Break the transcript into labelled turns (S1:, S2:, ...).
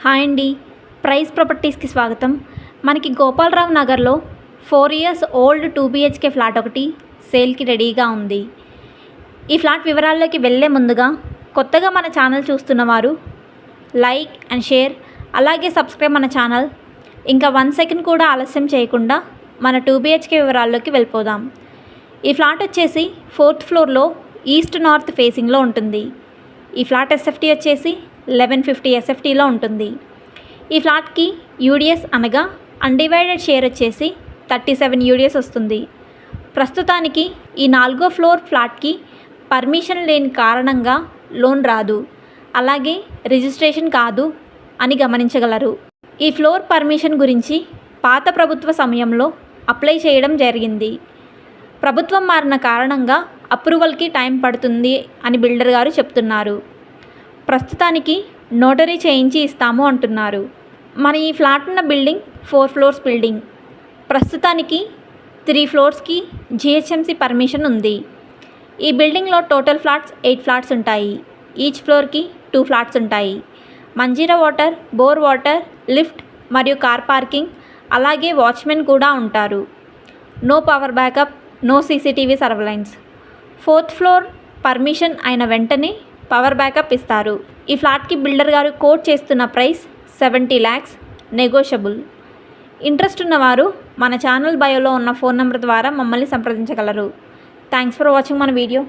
S1: Hi అండి, praise ప్రాపర్టీస్కి స్వాగతం. మనకి గోపాలరావు నగర్లో 4 years ఓల్డ్ 2 BHK ఫ్లాట్ ఒకటి సేల్కి రెడీగా ఉంది. ఈ ఫ్లాట్ వివరాల్లోకి వెళ్ళే ముందుగా కొత్తగా మన ఛానల్ చూస్తున్నవారు లైక్ అండ్ షేర్, అలాగే సబ్స్క్రైబ్ మన ఛానల్. ఇంకా 1 second కూడా ఆలస్యం చేయకుండా మన 2 BHK వివరాల్లోకి వెళ్ళిపోదాం. ఈ ఫ్లాట్ వచ్చేసి 4th floorలో ఈస్ట్ నార్త్ ఫేసింగ్లో ఉంటుంది. ఈ ఫ్లాట్ ఎస్ఎఫ్టీ వచ్చేసి 1150 SFTలో ఉంటుంది. ఈ ఫ్లాట్కి యూడిఎస్ అనగా అన్డివైడెడ్ షేర్ వచ్చేసి 37 UDS వస్తుంది. ప్రస్తుతానికి ఈ 4వ ఫ్లోర్ ఫ్లాట్కి పర్మిషన్ లేని కారణంగా లోన్ రాదు, అలాగే రిజిస్ట్రేషన్ కాదు అని గమనించగలరు. ఈ ఫ్లోర్ పర్మిషన్ గురించి పాత ప్రభుత్వ సమయంలో అప్లై చేయడం జరిగింది. ప్రభుత్వం మారిన కారణంగా అప్రూవల్కి టైం పడుతుంది అని బిల్డర్ గారు చెప్తున్నారు. ప్రస్తుతానికి నోటరీ చేయించి ఇస్తాము అంటున్నారు. మన ఈ ఫ్లాట్ ఉన్న బిల్డింగ్ 4 floors బిల్డింగ్. ప్రస్తుతానికి 3 floors GHMC పర్మిషన్ ఉంది. ఈ బిల్డింగ్లో టోటల్ ఫ్లాట్స్ 8 flats ఉంటాయి. ఈచ్ ఫ్లోర్కి 2 flats ఉంటాయి. Manjira water, bore water, lift మరియు కార్ పార్కింగ్, అలాగే వాచ్మెన్ కూడా ఉంటారు. No power backup, no CCTV surveillance. 4th floor permission అయిన వెంటనే పవర్ బ్యాకప్ ఇస్తారు. ఈ ఫ్లాట్కి బిల్డర్ గారు కోట్ చేస్తున్న ప్రైస్ 70 lakhs, నెగోషియబుల్. ఇంట్రెస్ట్ ఉన్నవారు మన ఛానల్ బయోలో ఉన్న ఫోన్ నెంబర్ ద్వారా మమ్మల్ని సంప్రదించగలరు. థ్యాంక్స్ ఫర్ వాచింగ్ మన వీడియో.